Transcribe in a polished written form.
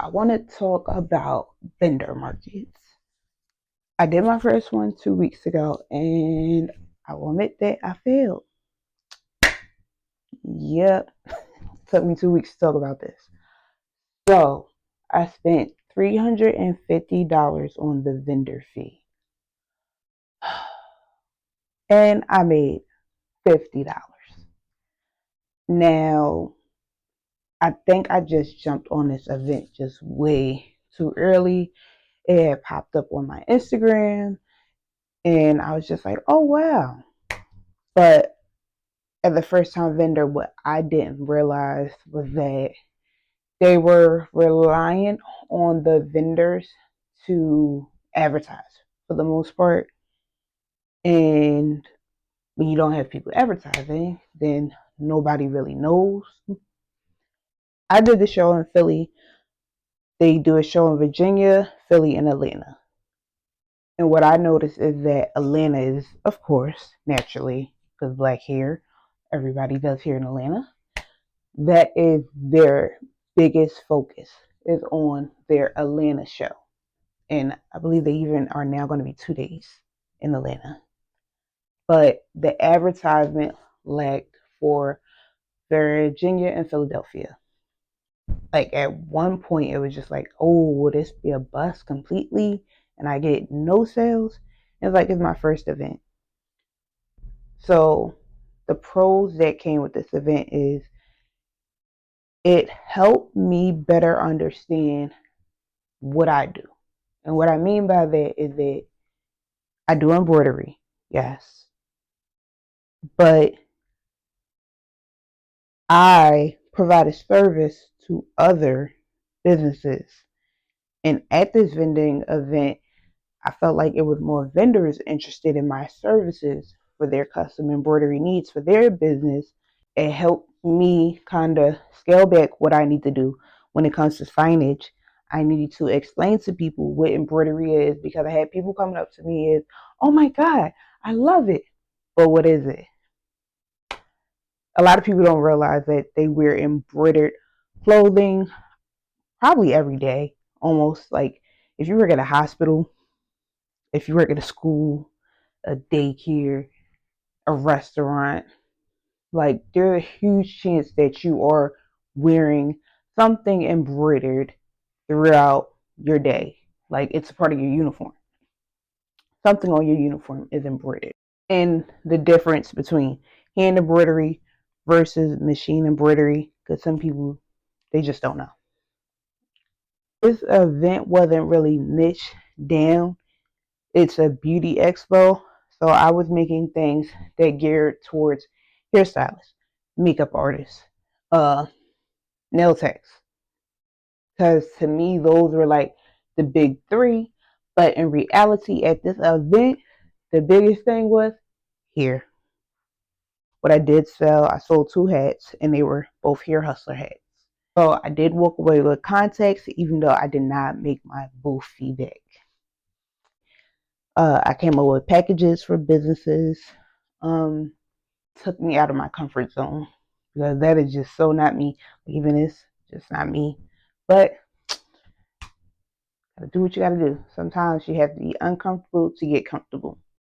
I want to talk about vendor markets. I did my first one 2 weeks ago, and I will admit that I failed. Yep, took me 2 weeks to talk about this. So I spent $350 on the vendor fee, and I made $50. Now, I think I just jumped on this event just way too early. It had popped up on my Instagram, and I was just like, oh wow. But at the first time vendor, what I didn't realize was that they were relying on the vendors to advertise for the most part. And when you don't have people advertising, then nobody really knows. I did the show in Philly. They do a show in Virginia, Philly, and Atlanta. And what I noticed is that Atlanta is, of course, naturally, because black hair, everybody does here in Atlanta. That is their biggest focus, is on their Atlanta show. And I believe they even are now going to be 2 days in Atlanta. But the advertisement lacked for Virginia and Philadelphia. Like at one point, it was just like, oh, will this be a bust completely? And I get no sales. It's like, it's my first event. So the pros that came with this event is it helped me better understand what I do. And what I mean by that is that I do embroidery, yes, but I provide a service to other businesses. And at this vending event, I felt like it was more vendors interested in my services for their custom embroidery needs for their business. It helped me kind of scale back what I need to do when it comes to signage. I needed to explain to people what embroidery is, because I had people coming up to me as, oh my God, I love it. But what is it? A lot of people don't realize that they wear embroidered clothing probably every day, almost. Like if you work at a hospital, if you work at a school, a daycare, a restaurant, like there's a huge chance that you are wearing something embroidered throughout your day. Like it's a part of your uniform. Something on your uniform is embroidered. And the difference between hand embroidery versus machine embroidery, because some people, they just don't know. This event wasn't really niche down. It's a beauty expo. So I was making things that geared towards hairstylists, makeup artists, nail techs. Because to me, those were like the big three. But in reality, at this event, the biggest thing was hair. What I did sell, I sold 2 hats, and they were both hair hustler hats. So I did walk away with contacts, even though I did not make my booth fee back. I came up with packages for businesses. Took me out of my comfort zone, because that is just so not me. Even it's just not me. But gotta do what you gotta do. Sometimes you have to be uncomfortable to get comfortable.